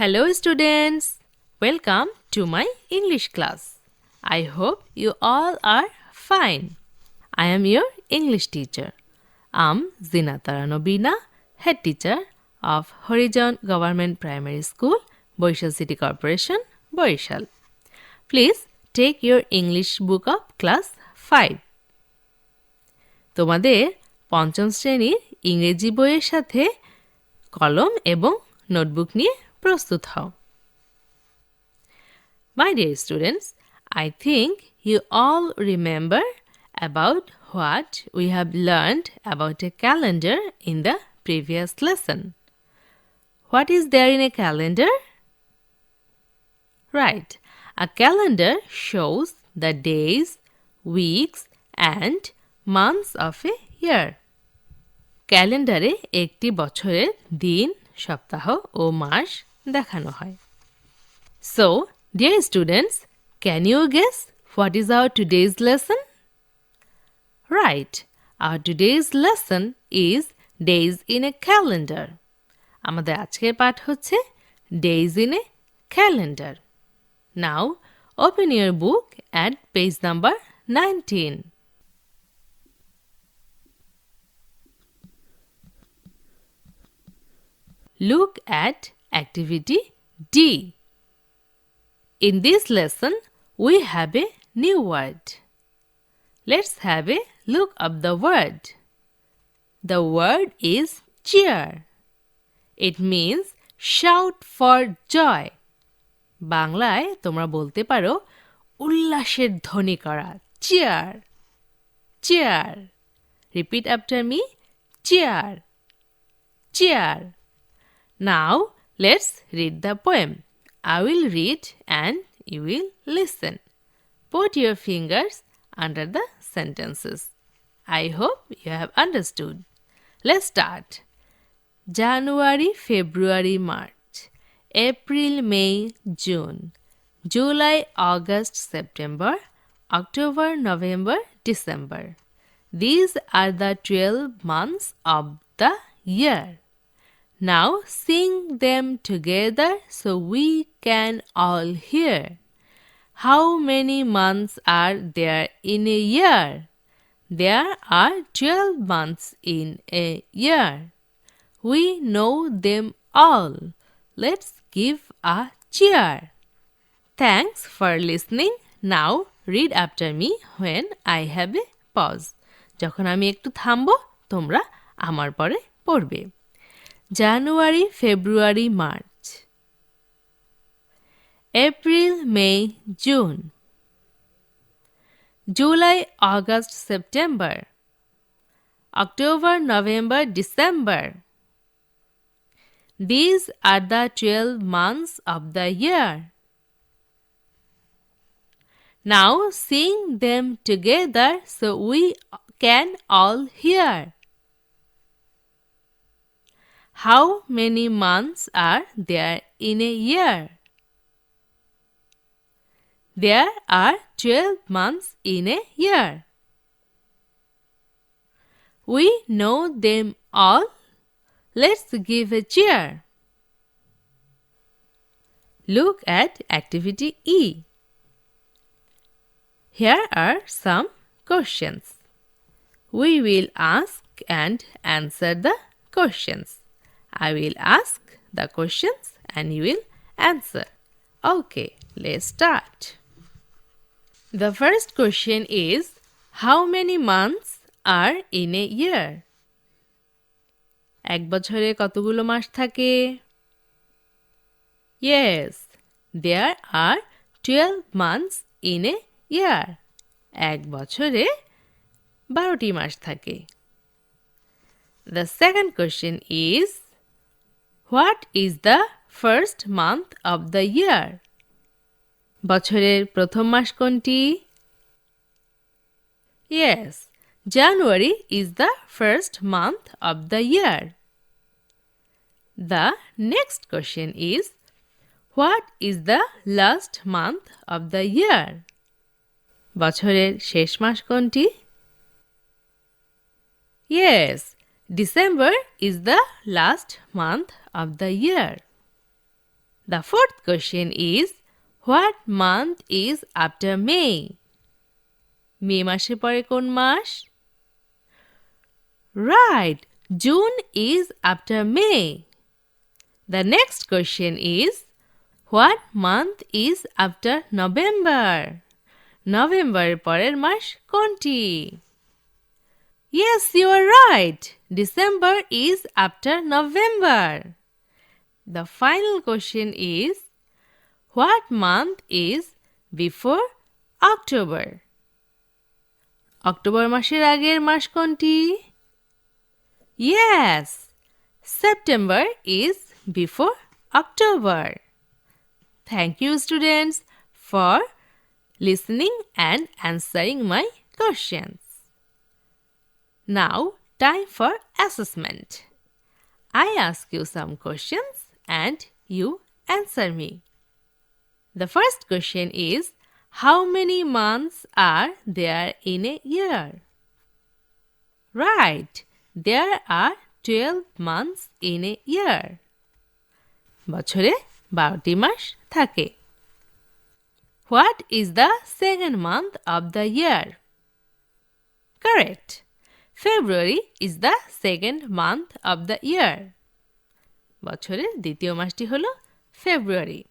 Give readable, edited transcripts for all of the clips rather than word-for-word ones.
Hello students, welcome to my English class. I hope you all are fine. I am your English teacher. I'm Zina Taranobina, head teacher of Horizon Government Primary School, Boishal City Corporation, Boishal. Please take your English book of class 5. তোমাদের পঞ্চম শ্রেণীর ইংরেজি বইয়ের সাথে কলম এবং notebook নিয়ে প্রস্তুত হও। My dear students, I think you all remember about what we have learned about a calendar in the previous lesson. What is there in a calendar? Right, a calendar shows the days, weeks, and months of a year. ক্যালেন্ডারে একটি বছরের দিন, সপ্তাহ ও মাস দেখানো হয়। So, dear students, can you guess what is our today's lesson? Right, our today's lesson is days in a calendar. আমাদের আজকের পাঠ হচ্ছে days in a calendar. Now, open your book at page number 19. Look at activity D. In this lesson, we have a new word. Let's have a look of the word. The word is cheer. It means shout for joy. বাংলায় তোমরা বলতে পারো উল্লাসের ধ্বনি করা, cheer. Cheer. Repeat after me. Cheer. Cheer. Now, let's read the poem. I will read and you will listen. Put your fingers under the sentences. I hope you have understood. Let's start. January, February, March, April, May, June, July, August, September, October, November, December. These are the 12 months of the year. Now sing them together so we can all hear. How many months are there in a year? There are 12 months in a year. We know them all. Let's give a cheer. Thanks for listening. Now read after me when I have a pause. যখন আমি একটু থামবো, তোমরা আমার পরে পড়বে। January, February, March, April, May, June, July, August, September, October, November, December. These are the 12 months of the year. Now sing them together so we can all hear. How many months are there in a year? There are 12 months in a year. We know them all. Let's give a cheer. Look at activity E. Here are some questions. We will ask and answer the questions. I will ask the questions and you will answer. Okay, let's start. The first question is, how many months are in a year? এক বছরে কতগুলো মাস থাকে? Yes, there are 12 months in a year. এক বছরে 12টি মাস থাকে। The second question is, what is the first month of the year? বছরের প্রথম মাস কোনটি? Yes, January is the first month of the year. The next question is, what is the last month of the year? বছরের শেষ মাস কোনটি? Yes, December is the last month of the year. The fourth question is, what month is after May? মে মাসের পরে কোন মাস? Right, June is after May. The next question is, what month is after November? November পরের মাস কোনটি? Yes, you are right. December is after November. The final question is, what month is before October? October মাসের আগের মাস কোনটি? Yes, September is before October. Thank you, students, for listening and answering my questions. Now, time for assessment. I ask you some questions and you answer me. The first question is, how many months are there in a year? Right, there are 12 months in a year. বছরে 12টি মাস থাকে। What is the second month of the year? Correct. February is the second month of the year. বছরের দ্বিতীয় মাসটি হলো February.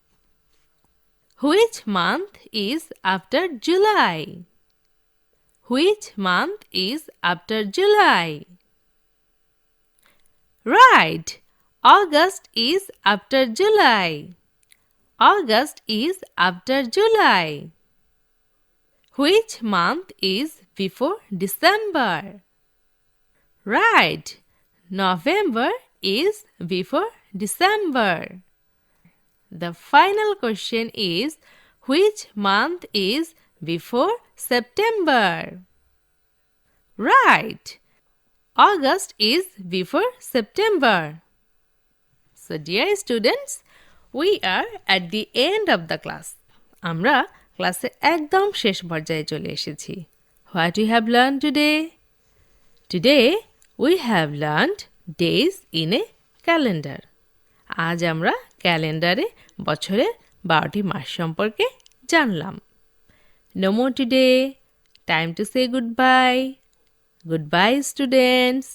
Which month is after July? Which month is after July? Right, August is after July. August is after July. Which month is before December? Right, November is before December. The final question is, which month is before September? Right, August is before September. So dear students, we are at the end of the class. আমরা ক্লাসে একদম শেষ পর্যায়ে চলে এসেছি। What we have learned today? Today we have learned days in a calendar. আজ আমরা ক্যালেন্ডারে বছরের 12টি মাস সম্পর্কে জানলাম। No more today. Time to say goodbye. Goodbye, students.